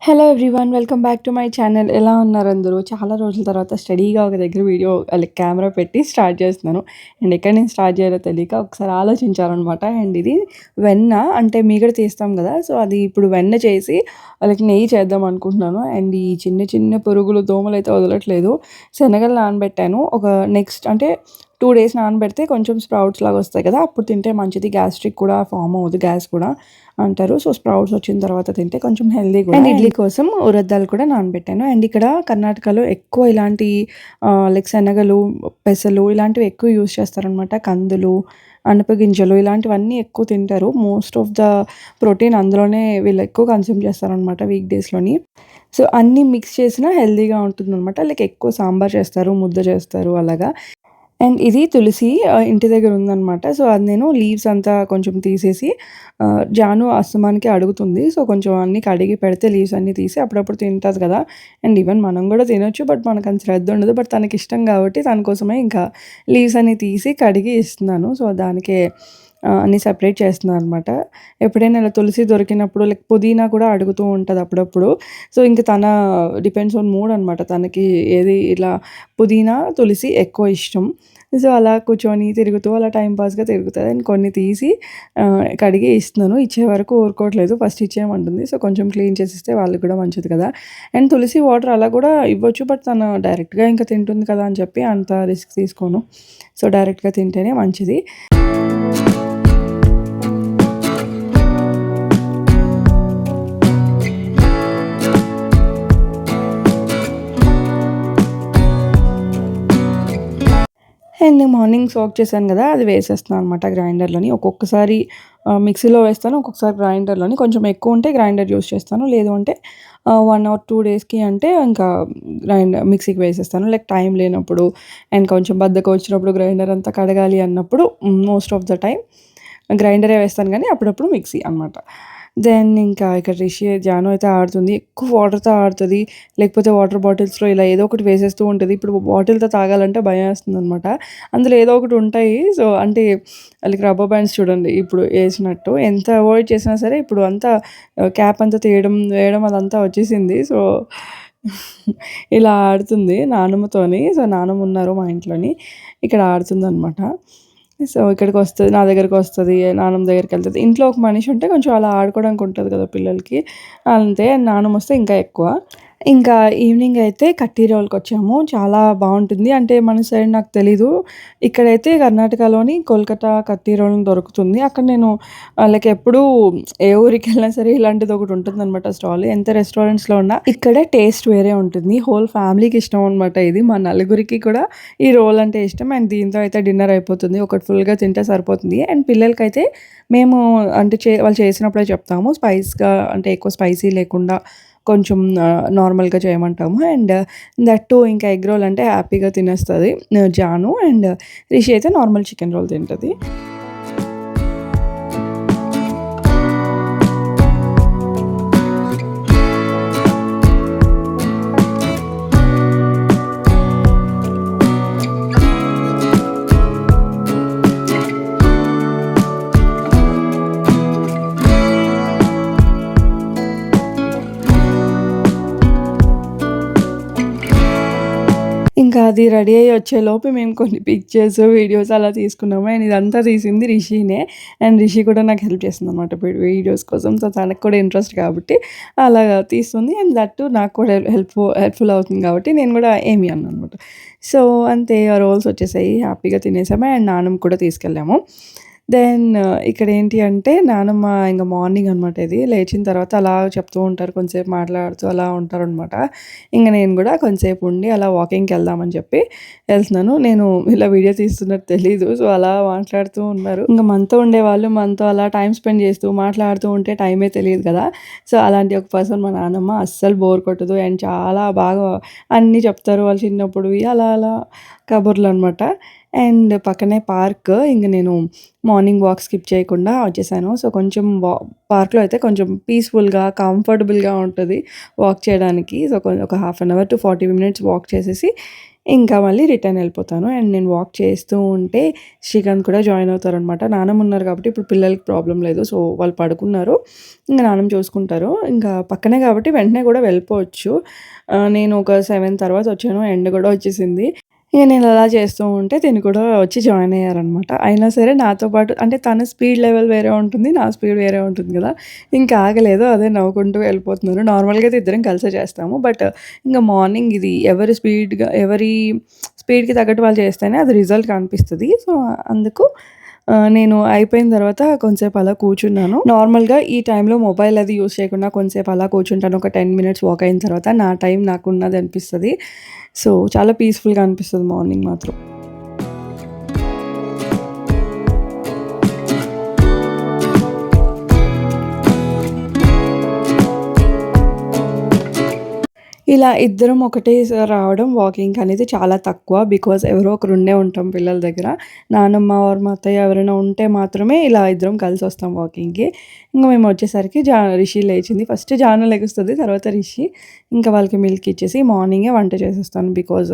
Hello everyone welcome back to my channel. ఎలా ఉన్నారు అందరూ? చాలా రోజుల తర్వాత స్టడీగా ఒక దగ్గర వీడియో లైక్ కెమెరా పెట్టి స్టార్ట్ చేస్తున్నాను. అండ్ ఎక్కడి నుంచి స్టార్ట్ చేయాలో తెలియక ఒకసారి ఆలోచించాలనమాట. అండ్ ఇది వెన్న అంటే మీగడ తీస్తాం కదా, సో అది ఇప్పుడు వెన్న చేసి వాళ్ళకి నెయ్యి చేద్దాం అనుకుంటున్నాను. అండ్ ఈ చిన్న చిన్న పురుగులు దోమలు అయితే వదలట్లేదు. శనగలు నానబెట్టాను ఒక నెక్స్ట్ అంటే 2 days నానబెడితే కొంచెం స్ప్రౌట్స్ లాగా వస్తాయి కదా, అప్పుడు తింటే మంచిది. గ్యాస్ట్రిక్ కూడా ఫామ్ అవ్వదు, గ్యాస్ కూడా అంటారు. సో స్ప్రౌట్స్ వచ్చిన తర్వాత తింటే కొంచెం హెల్దీ కూడా. అండ్ ఇడ్లీ కోసం ఉరద్దాలు కూడా నానబెట్టాను. అండ్ ఇక్కడ కర్ణాటకలో ఎక్కువ ఇలాంటి లైక్ శనగలు, పెసలు ఇలాంటివి ఎక్కువ యూజ్ చేస్తారనమాట. కందులు, అనపగింజలు ఇలాంటివన్నీ ఎక్కువ తింటారు. మోస్ట్ ఆఫ్ ద ప్రోటీన్ అందులోనే వీళ్ళు ఎక్కువ కన్స్యూమ్ చేస్తారనమాట వీక్ డేస్లోని. సో అన్నీ మిక్స్ చేసినా హెల్దీగా ఉంటుందన్నమాట. లైక్ ఎక్కువ సాంబార్ చేస్తారు, ముద్ద చేస్తారు అలాగా. అండ్ ఇది తులసి ఇంటి దగ్గర ఉందనమాట. సో అది నేను లీవ్స్ అంతా కొంచెం తీసేసి జాను అస్తమానికి అడుగుతుంది. సో కొంచెం అన్నీ కడిగి పెడితే లీవ్స్ అన్నీ తీసి అప్పుడప్పుడు తింటుంది కదా. అండ్ ఈవెన్ మనం కూడా తినొచ్చు, బట్ మనకు అంత శ్రద్ధ ఉండదు. బట్ తనకి ఇష్టం కాబట్టి తన కోసమే ఇంకా లీవ్స్ అన్నీ తీసి కడిగి ఇస్తున్నాను. సో దానికే అన్నీ సెపరేట్ చేస్తున్నాను అనమాట. ఎప్పుడైనా ఇలా తులసి దొరికినప్పుడు లైక్ పుదీనా కూడా అడుగుతూ ఉంటుంది అప్పుడప్పుడు. సో ఇంక తన డిపెండ్స్ ఆన్ మూడ్ అనమాట. తనకి ఏది ఇలా పుదీనా, తులసి ఎక్కువ ఇష్టం. సో అలా కూర్చొని తిరుగుతూ అలా టైం పాస్గా తిరుగుతుంది. అండ్ కొన్ని తీసి కడిగి ఇస్తున్నాను. ఇచ్చే వరకు ఊరుకోవట్లేదు, ఫస్ట్ ఇచ్చేయమంటుంది. సో కొంచెం క్లీన్ చేసిస్తే వాళ్ళకి కూడా మంచిది కదా. అండ్ తులసి వాటర్ అలా కూడా ఇవ్వచ్చు, బట్ తను డైరెక్ట్గా ఇంకా తింటుంది కదా అని చెప్పి అంత రిస్క్ తీసుకోను. సో డైరెక్ట్గా తింటేనే మంచిది. అండ్ మార్నింగ్ సోక్ చేశాను కదా, అది వేసేస్తున్నాను అనమాట గ్రైండర్లోని. ఒక్కొక్కసారి మిక్సీలో వేస్తాను, ఒక్కొక్కసారి గ్రైండర్లోని. కొంచెం ఎక్కువ ఉంటే గ్రైండర్ యూస్ చేస్తాను, లేదు అంటే 1 or 2 daysకి అంటే ఇంకా మిక్సీకి వేసేస్తాను. లైక్ టైం లేనప్పుడు అండ్ కొంచెం బద్ధకం వచ్చినప్పుడు గ్రైండర్ అంతా కడగాలి అన్నప్పుడు మోస్ట్ ఆఫ్ ద టైం గ్రైండరే వేస్తాను, కానీ అప్పుడప్పుడు మిక్సీ అనమాట. దెన్ ఇంకా ఇక్కడ జాను అయితే ఆడుతుంది. ఎక్కువ వాటర్‌తో ఆడుతది. లేకపోతే వాటర్ బాటిల్స్‌లో ఇలా ఏదో ఒకటి వేసేస్తూ ఉంటది. ఇప్పుడు బాటిల్‌తో తాగాలంటే భయమేస్తుందనమాట. అందులో ఏదో ఒకటి ఉంటాయి. సో అంటే లైక్ రబ్బర్ బ్యాండ్స్ చూడండి ఇప్పుడు ఏసినట్టు. ఎంత అవాయిడ్ చేసినా సరే ఇప్పుడు అంతా క్యాప్ అంతా తీయడం, వేయడం అదంతా వచ్చేసింది. సో ఇలా ఆడుతుంది నానమ్మతోని. సో నానమ్మ ఉన్నారు మా ఇంట్లోని. ఇక్కడ ఆడుతుందనమాట. సో ఇక్కడికొస్తది, నా దగ్గరకొస్తది, నానమ్మ దగ్గరికెళ్తది. ఇంట్లో ఒక మనిషి ఉంటే కొంచెం అలా ఆడుకోవడానికి ఉంటది కదా పిల్లలకి. అంతే. నానమ్మొస్తే ఇంకా ఎక్కువ. ఇంకా ఈవినింగ్ అయితే కట్టీ రోల్‌కొచ్చాము. చాలా బావుంటుంది. అంటే మన సైడ్ నాకు తెలీదు. ఇక్కడైతే కర్ణాటకలోని కోల్కతా కట్టీ రోల్ దొరుకుతుంది. అక్కడ నేను లైక్ ఎప్పుడూ ఏ ఊరికెళ్ళినా సరే ఇలాంటిది ఒకటి ఉంటుందనమాట స్టాల్. ఎంత రెస్టారెంట్స్‌లో ఉన్నా ఇక్కడ టేస్ట్ వేరే ఉంటుంది. హోల్ ఫ్యామిలీకి ఇష్టం అనమాట ఇది. మా నలుగురికి కూడా ఈ రోల్ అంటే ఇష్టం. అండ్ దీంతో అయితే డిన్నర్ అయిపోతుంది. ఒకటి ఫుల్‌గా తింటే సరిపోతుంది. అండ్ పిల్లలకైతే మేము అంటే వాళ్ళు చేసినప్పుడే చెప్తాము. స్పైస్‌గా అంటే ఎక్కువ స్పైసీ లేకుండా కొంచెం నార్మల్‌గా చేయమంటాము. అండ్ దట్ టూ ఇంకా ఎగ్ రోల్ అంటే హ్యాపీగా తినేస్తది జాను. అండ్ రిషి అయితే నార్మల్ చికెన్ రోల్ తింటది. ఇంకా అది రెడీ అయ్యి వచ్చేలోపు మేము కొన్ని పిక్చర్స్, వీడియోస్ అలా తీసుకున్నాము. అండ్ ఇదంతా తీసింది రిషినే. అండ్ రిషి కూడా నాకు హెల్ప్ చేస్తుందనమాట వీడియోస్ కోసం. సో తనకు కూడా ఇంట్రెస్ట్ కాబట్టి అలాగా తీస్తుంది. అండ్ దట్ టూ నాకు కూడా హెల్ప్‌ఫుల్ అవుతుంది కాబట్టి నేను కూడా ఏమి అననమాట. సో అంతే, ఆ రోల్స్ వచ్చేసాయి. హ్యాపీగా తినేసాము. అండ్ నాన్నమ్మ కూడా తీసుకెళ్ళాము. దెన్ ఇక్కడేంటి అంటే నానమ్మ ఇంక మార్నింగ్ అనమాట ఇది. లేచిన తర్వాత అలా చెప్తూ ఉంటారు. కొంసేపు మాట్లాడుతూ అలా ఉంటారనమాట. ఇంక నేను గూడా కొంసేపు ఉండి అలా వాకింగ్‌కెళ్దామని చెప్పి ఎళ్తున్నాను. నేను ఇలా వీడియో తీస్తున్నట్టు తెలీదు. సో, అలా మాట్లాడుతూ ఉన్నారు. ఇంక మనతో ఉండేవాళ్ళు మనతో అలా టైమ్ స్పెండ్ చేస్తూ మాట్లాడుతూ ఉంటే టైమే తెలీదు కదా. సో, అలాంటి ఒక పర్సన్ మా నానమ్మ. అస్సలు బోర్ కొట్టదు. అండ్ చాలా బాగా అన్నీ చెప్తారు వాళ్ళు చిన్నప్పుడువి అలా అలా కబుర్లనమాట. అండ్ పక్కనే పార్క్. ఇంక నేను మార్నింగ్ వాక్ స్కిప్ చేయకుండా వచ్చేసాను. సో, కొంచెం పార్క్‌లో అయితే కొంచెం పీస్‌ఫుల్‌గా, కంఫర్టబుల్‌గా ఉంటది వాక్ చేయడానికి. సో, ఒక half an hour to 40 minutes walk చేసేసి ఇంకా మళ్ళీ రిటర్న్ వెళ్ళిపోతాను. అండ్ నేను వాక్ చేస్తూ ఉంటే శ్రీకాంత్ కూడా జాయిన్ అవుతారనమాట. నానమ్మ ఉన్నారు కాబట్టి ఇప్పుడు పిల్లలకి ప్రాబ్లమ్ లేదు. సో, వాళ్ళు పడుకున్నారు. ఇంక నానమ్మ చూసుకుంటారు. ఇంకా పక్కనే కాబట్టి వెంటనే కూడా వెళ్ళిపోవచ్చు. నేను ఒక 7 తర్వాత వచ్చాను. ఎండ కూడా వచ్చేసింది. ఇక నేను అలా చేస్తూ ఉంటే తిను కూడా వచ్చి జాయిన్ అయ్యారనమాట. అయినా సరే నాతో పాటు అంటే తన స్పీడ్ లెవెల్ వేరే ఉంటుంది. నా స్పీడ్ వేరే ఉంటుంది గదా! ఇంకా ఆగలేదు. అదే నవ్వుకుంటూ వెళ్ళిపోతున్నారు. నార్మల్‌గా అయితే ఇద్దరం కలిసే చేస్తాము. బట్ ఇంక మార్నింగ్ ఇది ఎవరి స్పీడ్‌కి తగ్గట్టు వాళ్ళు చేస్తేనే అది రిజల్ట్ కనిపిస్తది. సో, అందుకు నేను అయిపోయిన తర్వాత కొంసేపు అలా కూర్చున్నాను. నార్మల్‌గా ఈ టైంలో మొబైల్ అది యూజ్ చేయకుండా కొంసేపు అలా కూర్చుంటాను. ఒక 10 మినిట్స్ వాక్ అయిన తర్వాత నా టైం నాకున్నది అనిపిస్తది. సో, చాలా పీస్‌ఫుల్‌గా అనిపిస్తది మార్నింగ్ మాత్రం. ఇలా ఇద్దరం ఒకటేసారి రావడం వాకింగ్‌కి అనేది చాలా తక్కువ. బికాజ్ ఎవరో ఒకరు ఉండే ఉంటాం పిల్లల దగ్గర. నానమ్మ ఆర్ మా అత్తయ్య ఎవరైనా ఉంటే మాత్రమే ఇలా ఇద్దరం కలిసొస్తాం వాకింగ్‌కి. ఇంక మేము వచ్చేసరికి రిషి లేచింది. ఫస్ట్ జాను లెగుస్తది. తర్వాత రిషి. ఇంకా వాళ్ళకి మిల్క్ ఇచ్చేసి మార్నింగే వంట చేసేస్తాను. బికాజ్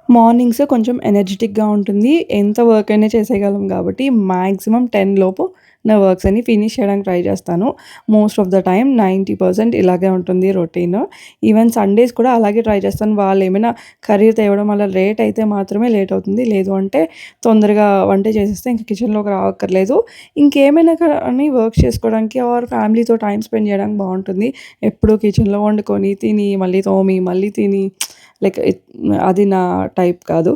మార్నింగ్స్ కొంచెం ఎనర్జిటిక్‌గా ఉంటుంది. ఎంత వర్క్ అయినా చేసేయగలం కాబట్టి మాక్సిమం 10 లోపు నా వర్క్స్ అన్ని ఫినిష్ చేయడానికి ట్రై చేస్తాను. మోస్ట్ ఆఫ్ ద టైమ్ 90% ఇలాగే ఉంటుంది రొటీన్. ఈవెన్ సండేస్ కూడా అలాగే ట్రై చేస్తాను. వాళ్ళేమైనా కర్రీ తేవడం అలా లేట్ అయితే మాత్రమే లేట్ అవుతుంది. లేదు అంటే తొందరగా వంట చేసేస్తే ఇంక కిచెన్‌లోకి రావక్కర్లేదు. ఇంకేమైనా కానీ వర్క్ చేసుకోవడానికి ఆర్ ఫ్యామిలీతో టైమ్ స్పెండ్ చేయడానికి బావుంటుంది. ఎప్పుడూ కిచెన్‌లో వండుకొని, తిని, మళ్ళీ తోమి, మళ్ళీ తిని లైక్ అది నా టైప్ కాదు.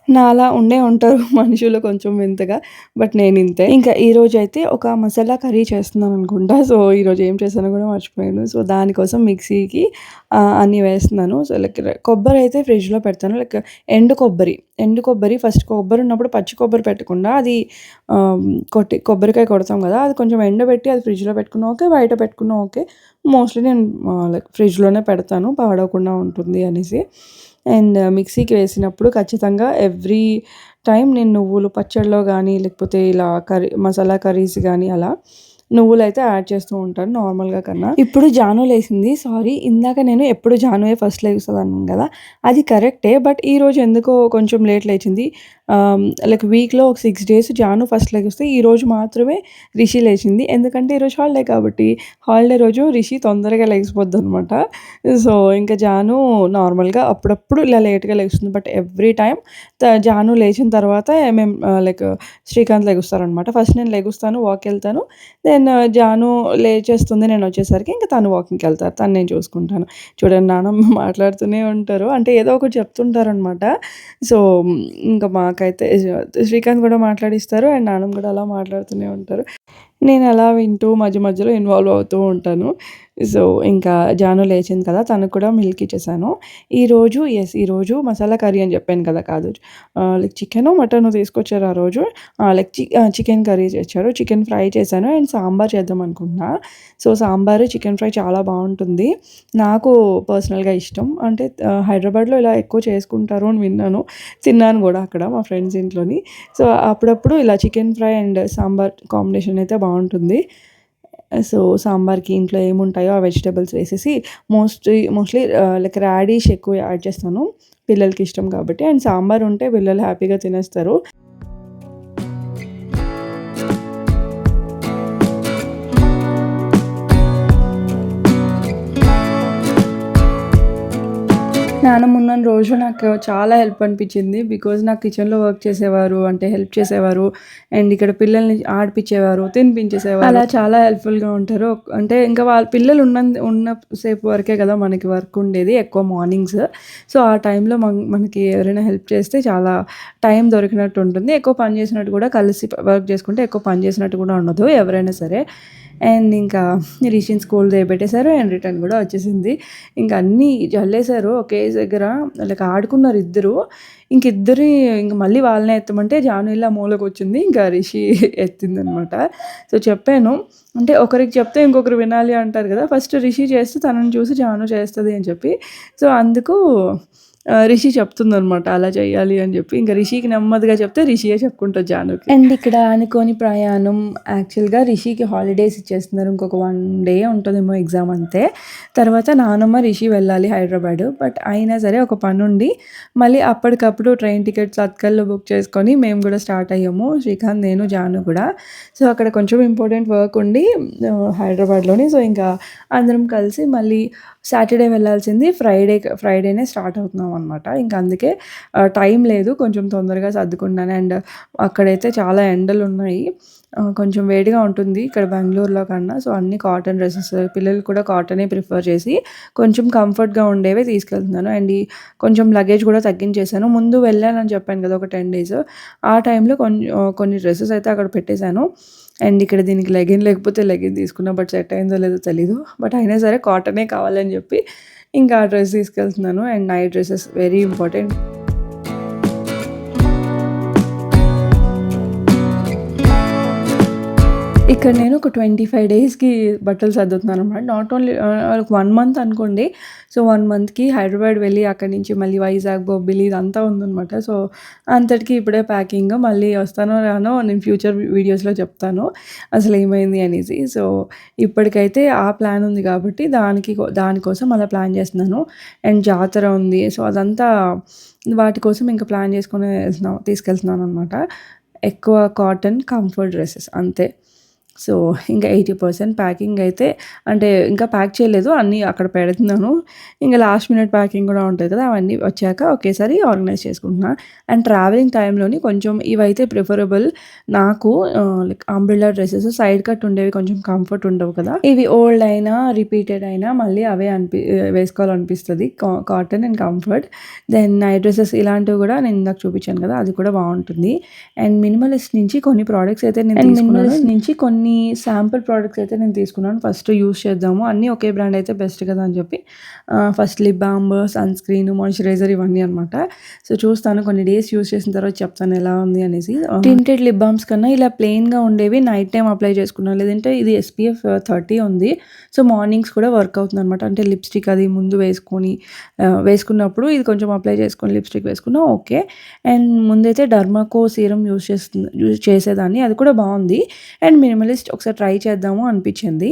నాలా ఉండే ఉంటారు మనుషులు కొంచెం వింతగా. బట్ నేనింతే. ఇంకా ఈరోజైతే ఒక మసాలా కర్రీ చేస్తున్నాననుకుంటా. సో, ఈరోజు ఏం చేశానో కూడా మర్చిపోయాను. సో, దానికోసం మిక్సీకి అన్నీ వేస్తున్నాను. సో, లైక్ కొబ్బరైతే ఫ్రిడ్జ్‌లో పెడతాను. లైక్ ఎండు కొబ్బరి ఫస్ట్ కొబ్బరున్నప్పుడు పచ్చి కొబ్బరి పెట్టకుండా అది ఆహ్, కొబ్బరికాయ కొడతాం కదా! అది కొంచెం ఎండబెట్టి అది ఫ్రిడ్జ్‌లో పెట్టుకున్నా ఓకే. బయట పెట్టుకున్నా ఓకే. మోస్ట్‌లీ నేను లైక్ ఫ్రిడ్జ్‌లోనే పెడతాను పాడవకుండా ఉంటుంది అనేసి. అండ్ మిక్సీకి వేసినప్పుడు ఖచ్చితంగా ఎవ్రీ టైమ్ నేను నువ్వులు పచ్చడిలో గానీ, లేకపోతే ఇలా మసాలా కర్రీస్ గానీ అలా నువ్వులైతే యాడ్ చేస్తూ ఉంటాను నార్మల్‌గా కన్నా. ఇప్పుడు జాను లేసింది. సారీ ఇందాక నేను ఎప్పుడు జానుయే ఫస్ట్ లెగుస్తదన్నాను గదా! అది కరెక్టే. బట్ ఈరోజు ఎందుకో కొంచెం లేట్ లేచింది. లైక్ వీక్‌లో ఒక 6 డేస్ జాను ఫస్ట్ లెగుస్తే ఈరోజు మాత్రమే రిషి లేచింది. ఎందుకంటే ఈరోజు హాలిడే కాబట్టి. హాలిడే రోజు రిషి తొందరగా లెగిసిపోద్దనమాట. సో, ఇంక జాను నార్మల్‌గా అప్పుడప్పుడు ఇలా లేట్‌గా లెగుస్తుంది. బట్ ఎవ్రీ టైమ్ జాను లేచిన తర్వాతే మేము లైక్ శ్రీకాంత్ లెగుస్తారనమాట. ఫస్ట్ నేను లెగుస్తాను, వాక్‌కెళ్తాను. దెన్ జాను లేచేస్తుంది నేనొచ్చేసరికి ఇంక తను వాకింగ్‌కెళ్తారు. తను నేను చూసుకుంటాను. చూడండి నానమ్మ మాట్లాడుతూనే ఉంటారు. అంటే ఏదో ఒకటి చెప్తుంటారనమాట. సో, ఇంక మాకైతే శ్రీకాంత్ కూడా మాట్లాడిస్తారు. అండ్ నానమ్మ కూడా అలా మాట్లాడుతూనే ఉంటారు. నేనలా వింటూ మధ్య మధ్యలో ఇన్వాల్వ్ అవుతూ ఉంటాను. సో, ఇంకా జాను లేచింది కదా! తనకు కూడా మిల్క్ ఇచ్చేసాను. ఈరోజు మసాలా కర్రీ అని చెప్పాను కదా! కాదు. లైక్ చికెనో, మటనో తీసుకొచ్చారు ఆ రోజు. చికెన్ కర్రీ తెచ్చారు. చికెన్ ఫ్రై చేశాను అండ్ సాంబార్ చేద్దాం అనుకుంటున్నా. సో, సాంబారు, చికెన్ ఫ్రై చాలా బావుంటుంది. నాకు పర్సనల్‌గా ఇష్టం. అంటే హైదరాబాద్‌లో ఇలా ఎక్కువ చేసుకుంటారు అని విన్నాను. తిన్నాను గూడా అక్కడ మా ఫ్రెండ్స్ ఇంట్లోని. సో, అప్పుడప్పుడు ఇలా chicken fry and sambar combination అయితే బావుంటుంది. సో, సాంబార్‌కి ఇంట్లో ఏముంటాయో ఆ వెజిటబుల్స్ వేసేసి మోస్ట్‌లీ లైక్ రాడిష్ ఎక్కువ యాడ్ చేస్తాను. పిల్లలకి ఇష్టం కాబట్టి. అండ్ సాంబార్ ఉంటే పిల్లలు హ్యాపీగా తినేస్తారు. నానమ్మ ఉన్న రోజు నాకు చాలా హెల్ప్ అనిపించింది. బికాజ్ నాకు కిచెన్‌లో వర్క్ చేసేవారు. అంటే హెల్ప్ చేసేవారు. అండ్ ఇక్కడ పిల్లల్ని ఆడిపిచ్చేవారు, తినిపించేసేవారు. అలా చాలా హెల్ప్‌ఫుల్‌గా ఉంటారు. అంటే ఇంకా వాళ్ళ పిల్లలు ఉన్న సేపు వరకే కదా మనకి వర్క్ ఉండేది. ఎక్కువ మార్నింగ్స్. సో, ఆ టైంలో మనకి ఎవరైనా హెల్ప్ చేస్తే చాలా టైం దొరికినట్టు ఉంటుంది. ఎక్కువ పని చేసినట్టు కూడా కలిసి వర్క్ చేసుకుంటే ఎక్కువ పని చేసినట్టు కూడా ఉండదు ఎవరైనా సరే. అండ్ ఇంకా రిషిని స్కూల్ దిగబెట్టేసారు అండ్ రిటర్న్ కూడా వచ్చేసింది. ఇంక అన్నీ జల్లేశారు ఒకే దగ్గర. లైక్ ఆడుకున్నారు ఇద్దరు. ఇంక మళ్ళీ వాళ్ళనే ఎత్తమంటే జాను ఎళ్ళి ఆ మూలకొచ్చింది. ఇంకా రిషి ఎత్తిందనమాట. సో, చెప్పాను. అంటే ఒకరికి చెప్తే ఇంకొకరు వినాలి అంటారు కదా! ఫస్ట్ రిషి చేస్తే తనని చూసి జాను చేస్తది అని చెప్పి. సో, అందుకు రిషి చెప్తుందనమాట అలా చేయాలి అని చెప్పి. ఇంకా రిషికి నెమ్మదిగా చెప్తే రిషియే చెప్పుకుంటది జానుకి. అండ్ ఇక్కడ అనుకోని ప్రయాణం యాక్చువల్‌గా రిషికి హాలిడేస్ ఇచ్చేస్తున్నారు. ఇంకొక 1 డే ఉంటదేమో ఎగ్జామ్ అంతే. తర్వాత నానమ్మ, రిషి వెళ్ళాలి హైదరాబాదు. బట్ అయినా సరే ఒక పనుండి మళ్ళీ అప్పటికప్పుడు ట్రైన్ టికెట్స్ తత్కల్‌లో బుక్ చేసుకొని మేము కూడా స్టార్ట్ అయ్యాము. శ్రీకాంత్, నేను, జాను కూడా. సో, అక్కడ కొంచెం ఇంపార్టెంట్ వర్క్ ఉండి హైదరాబాద్‌లోని. సో, ఇంకా అందరం కలిసి మళ్ళీ సాటర్డే వెళ్ళాల్సింది ఫ్రైడేనే స్టార్ట్ అవుతున్నాం అనమాట. ఇంక అందుకే టైం లేదు. కొంచెం తొందరగా సర్దుకున్నాను. అండ్ అక్కడైతే చాలా ఎండలున్నాయి. కొంచెం వేడిగా ఉంటుంది ఇక్కడ బెంగుళూరులో కన్నా. సో, అన్నీ కాటన్ డ్రెసెస్, పిల్లలు కూడా కాటనే ప్రిఫర్ చేసి కొంచెం కంఫర్ట్‌గా ఉండేవే తీసుకెళ్తున్నాను. అండ్ ఈ కొంచెం లగేజ్ కూడా తగ్గించేశాను. ముందు వెళ్ళానని చెప్పాను కదా! ఒక 10 డేస్. ఆ టైంలో కొన్ని డ్రెసెస్ అయితే అక్కడ పెట్టేశాను. అండ్ ఇక్కడ దీనికి లెగిన్ లేకపోతే లెగిన్ తీసుకున్నా. బట్ సెట్ అయిందో లేదో తెలీదు. బట్ అయినా సరే కాటనే కావాలని చెప్పి ఇంకా ఆ డ్రెస్ తీసుకెళ్తున్నాను. And night dresses very important. ఇక్కడ నేను ఒక 25 డేస్‌కి బట్టలు సర్దుతున్నాననమాట. నాట్ ఓన్లీ 1 మంత్ అనుకోండి. సో, 1 మంత్‌కి హైదరాబాద్ వెళ్ళి అక్కడి నుంచి మళ్ళీ వైజాగ్, బొబ్బిలి ఇదంతా ఉందనమాట. సో, అంతటికి ఇప్పుడే ప్యాకింగ్. మళ్ళీ వస్తానో రానో నేను ఫ్యూచర్ వీడియోస్‌లో చెప్తాను అసలు ఏమైంది అనేసి. సో, ఇప్పటికైతే ఆ ప్లాన్ ఉంది కాబట్టి దానికోసం అలా ప్లాన్ చేస్తున్నాను. అండ్ జాతర ఉంది. సో, అదంతా వాటి కోసం ఇంకా ప్లాన్ చేసుకొని తీసుకెళ్తున్నాననమాట. ఎక్కువ కాటన్ కంఫర్ట్ డ్రెసెస్ అంతే. సో, ఇంకా 80% ప్యాకింగ్ అయితే అంటే ఇంకా ప్యాక్ చేయలేదు. అన్నీ అక్కడ పెడుతున్నాను. ఇంక లాస్ట్ మినిట్ ప్యాకింగ్ కూడా ఉంటది కదా! అవన్నీ వచ్చాక ఒకేసారి ఆర్గనైజ్ చేసుకుంటున్నా. అండ్ ట్రావెలింగ్ టైంలోని కొంచెం ఇవైతే ప్రిఫరబుల్ నాకు. Like umbrella dresses side cut ఉండేవి కొంచెం కంఫర్ట్ ఉండవు కదా! ఇవి ఓల్డ్ అయినా, రిపీటెడ్ అయినా మళ్ళీ అవే వేసుకోవాలనిపిస్తది. Cotton and comfort. Then night dresses ఇలాంటివి కూడా నేను ఇందాక చూపించాను కదా! అది కూడా బావుంటుంది. అండ్ మినిమలిస్ట్ నుంచి కొన్ని ప్రొడక్ట్స్ అయితే నేను తీసుకున్నాను. కొన్ని శాంపుల్ ప్రొడక్ట్స్ అయితే నేను తీసుకున్నాను. ఫస్ట్ యూజ్ చేద్దాము. అన్నీ ఒకే బ్రాండ్ అయితే బెస్ట్ కదా అని చెప్పి first lip balm, sunscreen, moisturiser ఇవన్నీ అనమాట. సో, చూస్తాను కొన్ని డేస్ యూజ్ చేసిన తర్వాత చెప్తాను ఎలా ఉంది అనేసి. టింటెడ్ లిప్ బామ్స్ కన్నా ఇలా ప్లెయిన్‌గా ఉండేవి నైట్ టైమ్ అప్లై చేసుకున్నాను. లేదంటే ఇది SPF 30 ఉంది. సో, మార్నింగ్స్ కూడా వర్క్ అవుతుందనమాట. అంటే లిప్‌స్టిక్ అది ముందు వేసుకున్నప్పుడు ఇది కొంచెం అప్లై చేసుకొని లిప్‌స్టిక్ వేసుకున్నా ఓకే. అండ్ ముందైతే డర్మాకో సీరం యూజ్ చేసేదాన్ని. అది కూడా బావుంది. అండ్ మినిమలిస్ట్ ఒకసారి ట్రై చేద్దాము అనిపించింది.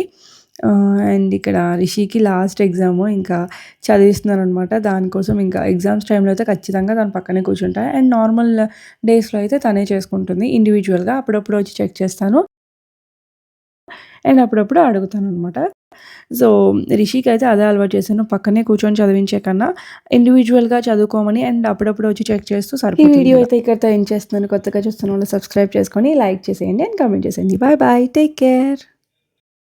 అండ్ ఇక్కడ రిషికి లాస్ట్ ఎగ్జాము ఇంకా చదివిస్తున్నాననమాట. దానికోసం ఇంకా ఎగ్జామ్స్ టైంలో అయితే ఖచ్చితంగా తను పక్కనే కూర్చుంటా. అండ్ నార్మల్ డేస్‌లో అయితే తనే చేసుకుంటుంది ఇండివిడ్యువల్‌గా. అప్పుడప్పుడు వచ్చి చెక్ చేస్తాను. అండ్ అప్పుడప్పుడు అడుగుతాననమాట. సో, రిషికైతే అదే అలవాటు చేశాను. పక్కనే కూర్చొని చదివించే కన్నా ఇండివిడ్యువల్‌గా చదువుకోమని అండ్ అప్పుడప్పుడు వచ్చి చెక్ చేస్తూ సరిపోతుంది. ఈ వీడియో అయితే ఇక్కడితో ఎండ్ చేస్తున్నాను. కొత్తగా చూస్తున్న వాళ్ళు సబ్స్క్రైబ్ చేసుకొని, లైక్ చేసేయండి అండ్ కామెంట్ చేసేయండి. Bye bye. Take care.